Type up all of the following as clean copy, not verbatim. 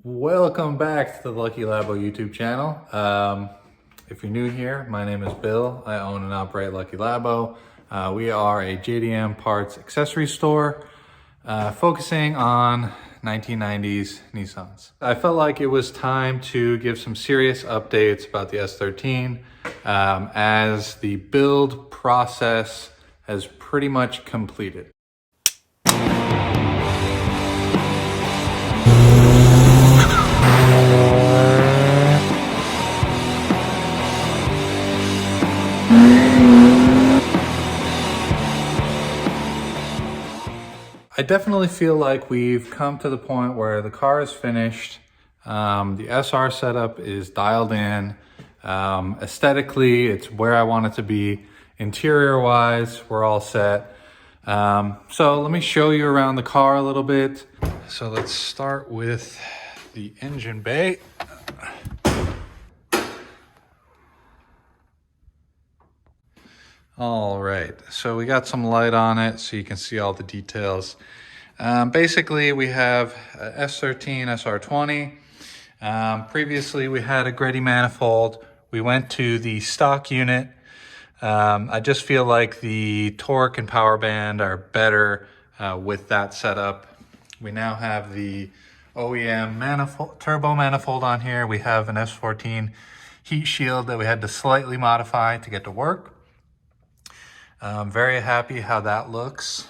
Welcome back to the Lucky Labo YouTube channel. If you're new here, my name is Bill. I own and operate Lucky Labo. We are a JDM parts accessory store focusing on 1990s Nissans. I felt like it was time to give some serious updates about the S13 as the build process has pretty much completed. I definitely feel like we've come to the point where the car is finished. The SR setup is dialed in. Aesthetically, it's where I want it to be. Interior wise, we're all set. So let me show you around the car a little bit. So let's start with the engine bay. All right, so we got some light on it so you can see all the details. Basically, we have a S13 SR20. Previously, we had a Greddy manifold. We went to the stock unit. I just feel like the torque and power band are better with that setup. We now have the OEM manifold, turbo manifold on here. We have an S14 heat shield that we had to slightly modify to get to work. I'm very happy how that looks.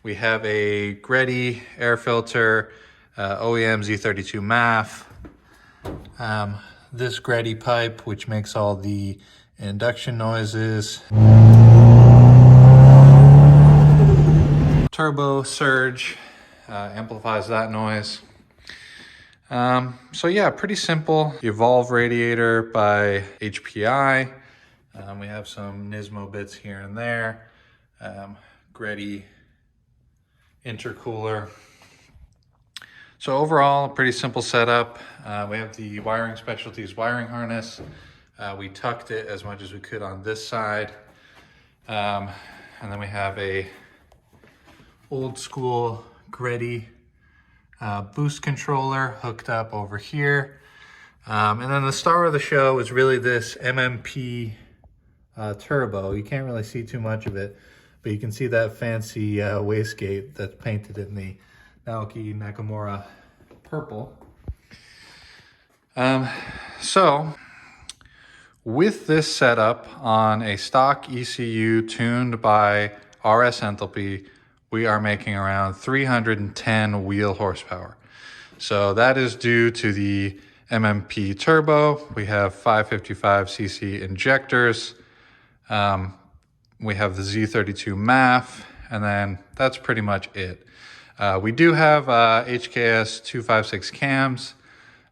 We have a Greddy air filter, OEM Z32 MAF. This Greddy pipe, which makes all the induction noises. Turbo surge amplifies that noise. So yeah, pretty simple. Evolve radiator by HPI. We have some Nismo bits here and there. Greddy intercooler. So overall, pretty simple setup. We have the Wiring Specialties wiring harness. We tucked it as much as we could on this side. And then we have a old school Greddy boost controller hooked up over here. And then the star of the show is really this MMP turbo. You can't really see too much of it, but you can see that fancy wastegate that's painted in the Naoki Nakamura purple. So with this setup on a stock ECU tuned by RS Enthalpy, we are making around 310 wheel horsepower. So that is due to the MMP turbo. We have 555cc injectors. We have the Z32 MAF, and then that's pretty much it. We do have HKS 256 cams.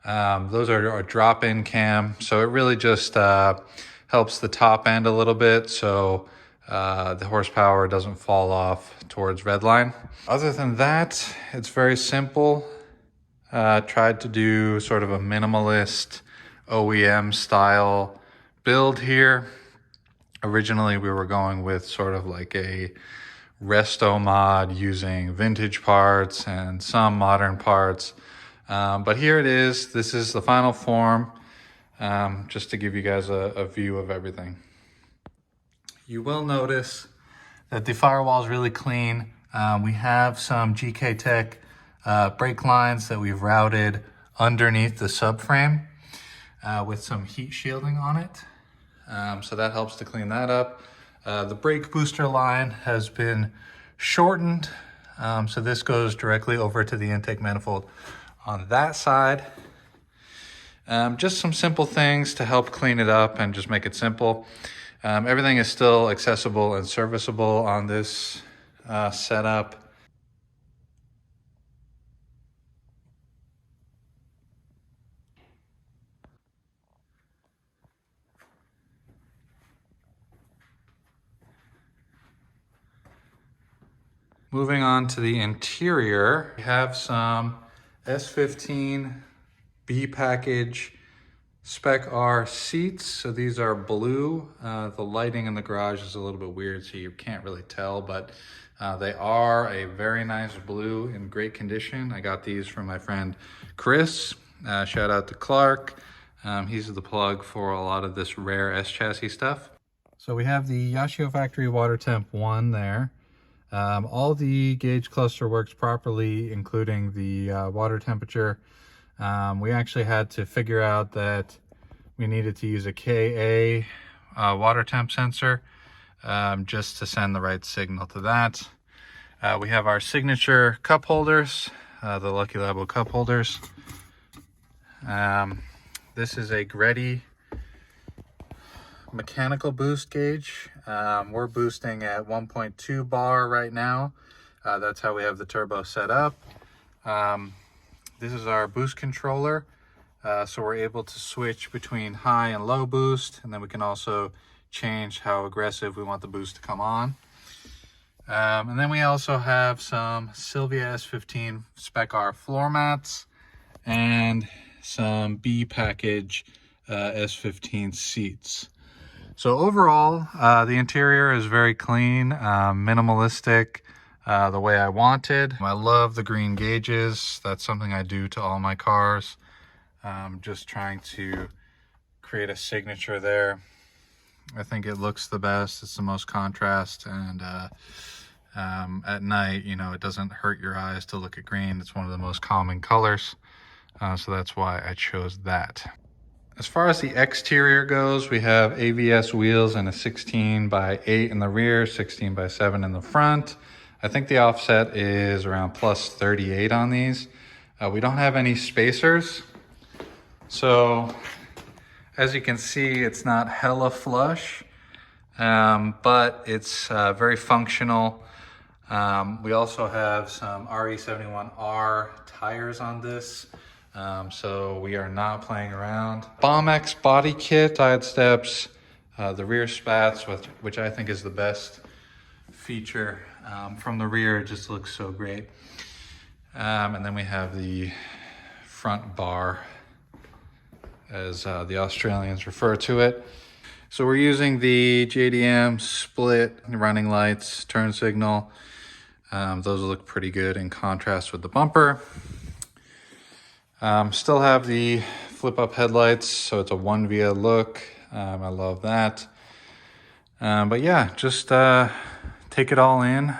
Those are a drop-in cam, so it really just helps the top end a little bit so the horsepower doesn't fall off towards redline. Other than that, it's very simple. Tried to do sort of a minimalist OEM style build here. Originally, we were going with sort of like a resto mod using vintage parts and some modern parts. But here it is. This is the final form, just to give you guys a view of everything. You will notice that the firewall is really clean. We have some GK Tech brake lines that we've routed underneath the subframe with some heat shielding on it. So that helps to clean that up. The brake booster line has been shortened. So this goes directly over to the intake manifold on that side. Just some simple things to help clean it up and just make it simple. Everything is still accessible and serviceable on this setup. Moving on to the interior, we have some S15 B package Spec R seats. So these are blue. The lighting in the garage is a little bit weird, so you can't really tell, but They are a very nice blue in great condition. I got these from my friend Chris. Shout out to Clark. He's the plug for a lot of this rare S chassis stuff. So we have the Yashio Factory Water Temp 1 there. All the gauge cluster works properly, including the water temperature. We actually had to figure out that we needed to use a Ka water temp sensor just to send the right signal to that. We have our signature cup holders, the Lucky Labo cup holders. This is a Greddy mechanical boost gauge. We're boosting at 1.2 bar right now. That's how we have the turbo set up. This is our boost controller. So we're able to switch between high and low boost, and then we can also change how aggressive we want the boost to come on. And then we also have some Sylvia S15 Spec R floor mats and some B package S15 seats. So overall, the interior is very clean, minimalistic, the way I wanted. I love the green gauges. That's something I do to all my cars. Just trying to create a signature there. I think it looks the best. It's the most contrast, and at night, you know, it doesn't hurt your eyes to look at green. It's one of the most calming colors, so that's why I chose that. As far as the exterior goes, we have AVS wheels and a 16x8 in the rear, 16x7 in the front. I think the offset is around plus 38 on these. We don't have any spacers, so as you can see, it's not hella flush, but it's very functional. We also have some RE71R tires on this, so we are not playing around. BombX body kit, side steps, the rear spats, which I think is the best feature. From the rear, it just looks so great. And then we have the front bar, as the Australians refer to it. So we're using the JDM split running lights, turn signal. Those look pretty good in contrast with the bumper. Still have the flip up headlights, so it's a one via look. I love that. But yeah, just take it all in.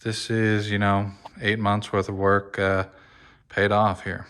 This is, you know, 8 months worth of work paid off here.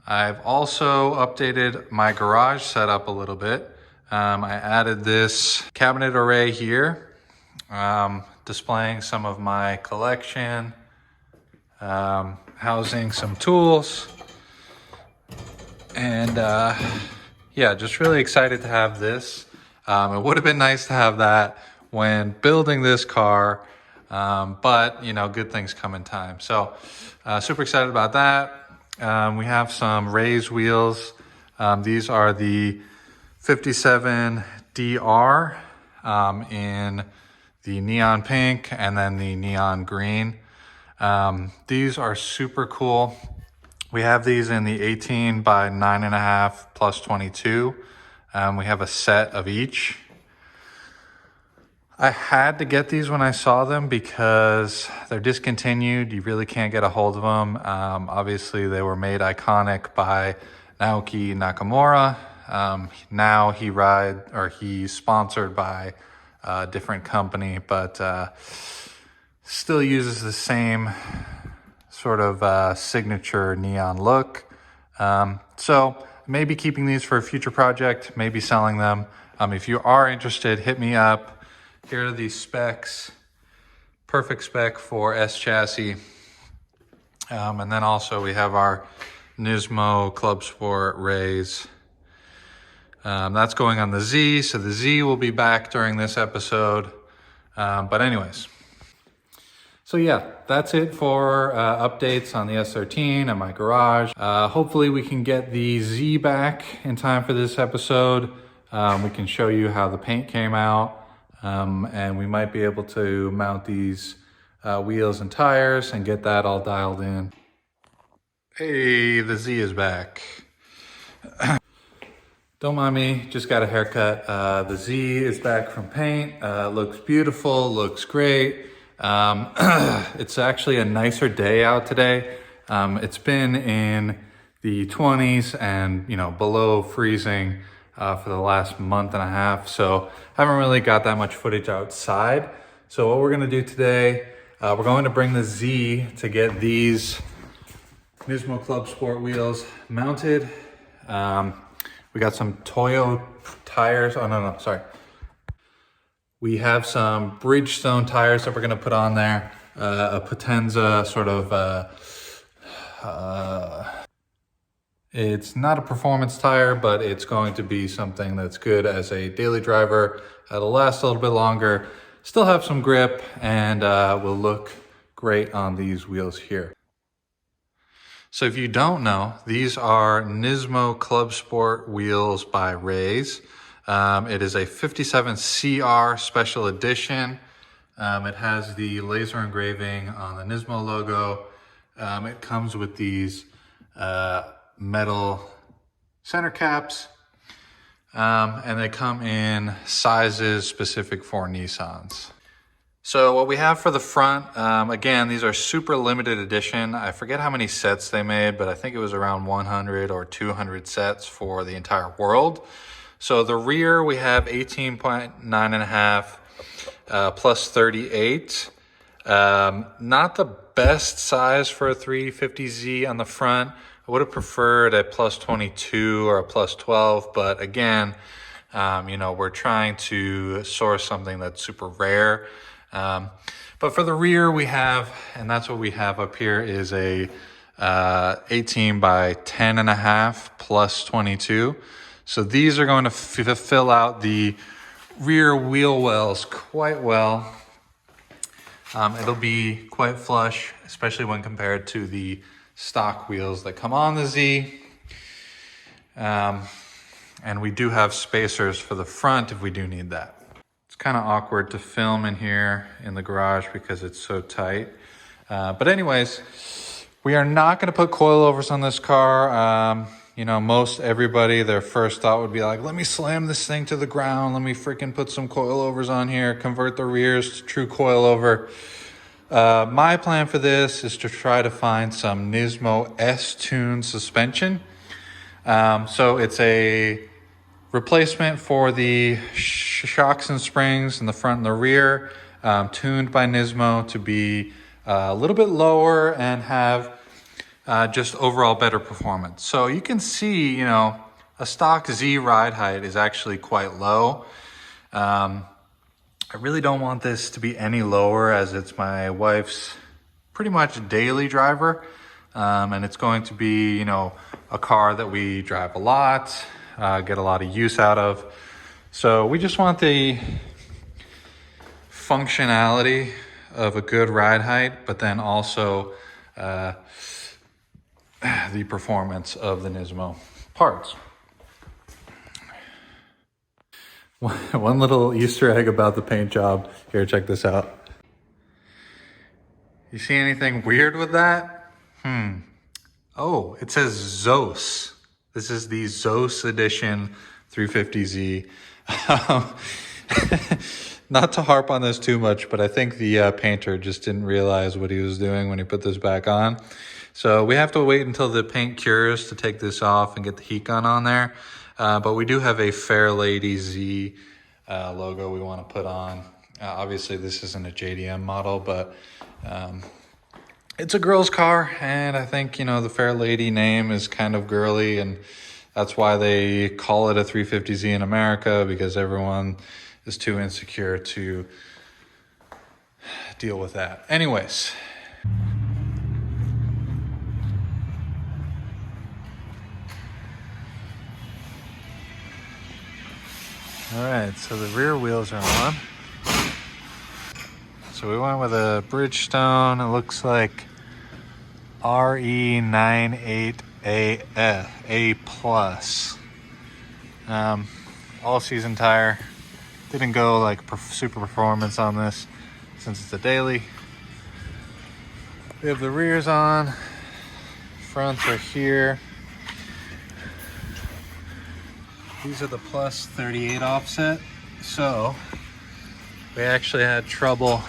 I've also updated my garage setup a little bit. I added this cabinet array here, displaying some of my collection, housing some tools, and yeah, just really excited to have this. It would have been nice to have that when building this car, but you know, good things come in time. So super excited about that. We have some raised wheels. These are the 57 DR in the neon pink and then the neon green. These are super cool. We have these in the 18 by 9.5 plus 22. We have a set of each. I had to get these when I saw them because they're discontinued. You really can't get a hold of them. Obviously, they were made iconic by Naoki Nakamura. Now he's sponsored by a different company, but still uses the same sort of signature neon look. So maybe keeping these for a future project, maybe selling them. If you are interested, hit me up. Here are the specs. Perfect spec for S chassis. And then also we have our Nismo Clubsport Wheels. That's going on the Z, so the Z will be back during this episode. But anyways. So yeah, that's it for updates on the S13 and my garage. Hopefully we can get the Z back in time for this episode. We can show you how the paint came out. And we might be able to mount these wheels and tires and get that all dialed in. Hey, the Z is back. Don't mind me, just got a haircut. The Z is back from paint. Looks beautiful, looks great. It's actually a nicer day out today. It's been in the 20s and below freezing for the last month and a half. So haven't really got that much footage outside. So what we're gonna do today, we're going to bring the Z to get these Nismo Clubsport wheels mounted. We got some Toyo tires. Oh, no, sorry. We have some Bridgestone tires that we're gonna put on there. A Potenza sort of, it's not a performance tire, but it's going to be something that's good as a daily driver. It'll last a little bit longer, still have some grip, and will look great on these wheels here. So if you don't know, these are Nismo Clubsport Wheels by Rays. It is a 57 CR special edition. It has the laser engraving on the Nismo logo. It comes with these metal center caps, and they come in sizes specific for Nissans. So what we have for the front, again, these are super limited edition. I forget how many sets they made, but I think it was around 100 or 200 sets for the entire world. So the rear, we have 18.9.5 plus 38. Not the best size for a 350Z on the front. I would have preferred a plus 22 or a plus 12, but again, we're trying to source something that's super rare. But for the rear we have, and that's what we have up here, is a 18 by 10.5 plus 22. So these are going to fill out the rear wheel wells quite well. It'll be quite flush, especially when compared to the stock wheels that come on the Z. And we do have spacers for the front if we do need that. It's kind of awkward to film in here in the garage because it's so tight. But anyways, we are not going to put coilovers on this car. Most everybody, their first thought would be like, let me slam this thing to the ground. Let me freaking put some coilovers on here, convert the rears to true coilover. My plan for this is to try to find some Nismo S-Tune suspension. So it's a replacement for the shocks and springs in the front and the rear, tuned by Nismo to be a little bit lower and have just overall better performance. So you can see, a stock Z ride height is actually quite low. I really don't want this to be any lower, as it's my wife's pretty much daily driver. And it's going to be, a car that we drive a lot, get a lot of use out of. So we just want the functionality of a good ride height, but then also the performance of the Nismo parts. One little Easter egg about the paint job. Here, check this out. You see anything weird with that? Oh, it says Zos. This is the Zos edition 350Z. not to harp on this too much, but I think the painter just didn't realize what he was doing when he put this back on. So we have to wait until the paint cures to take this off and get the heat gun on there. But we do have a Fairlady Z logo we want to put on. Obviously, this isn't a JDM model, but it's a girl's car, and I think, you know, the Fairlady name is kind of girly, and that's why they call it a 350Z in America, because everyone is too insecure to deal with that. Anyways. All right, so the rear wheels are on. So we went with a Bridgestone. It looks like RE98A plus. All season tire. Didn't go like super performance on this since it's a daily. We have the rears on. Fronts are here. These are the plus 38 offset. So we actually had trouble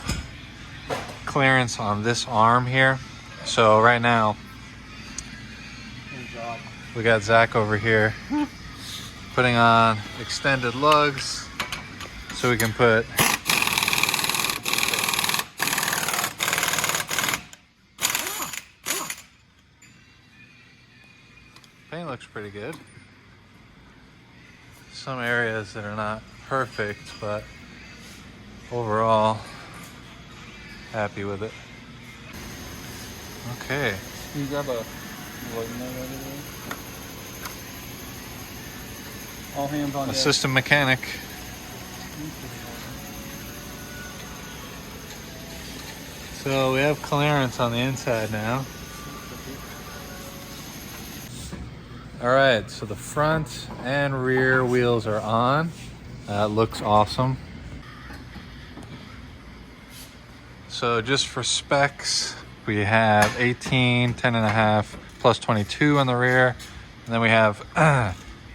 clearance on this arm here. So right now, we got Zach over here putting on extended lugs so we can put paint. Looks pretty good. Some areas that are not perfect, but overall happy with it. Okay. Can you grab a light note over there? All hands on deck. Assistant mechanic. So we have clearance on the inside now. All right, so the front and rear wheels are on. That looks awesome. So just for specs, we have 18, 10.5, plus 22 on the rear. And then we have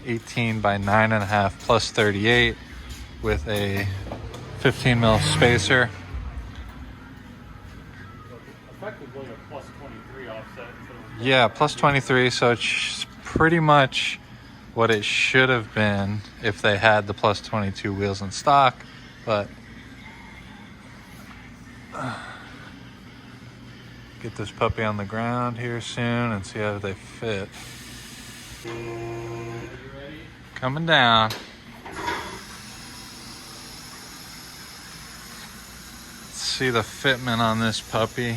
18 by 9.5 plus 38 with a 15 mil spacer. Effectively a plus 23 offset. Yeah, plus 23, so it's pretty much what it should have been if they had the plus 22 wheels in stock, but get this puppy on the ground here soon and see how they fit. Coming down. Let's see the fitment on this puppy.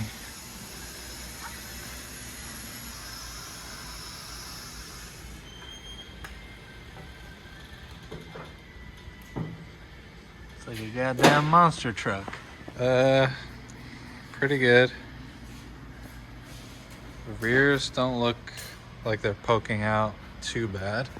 It's like a goddamn monster truck. Pretty good. The rears don't look like they're poking out too bad.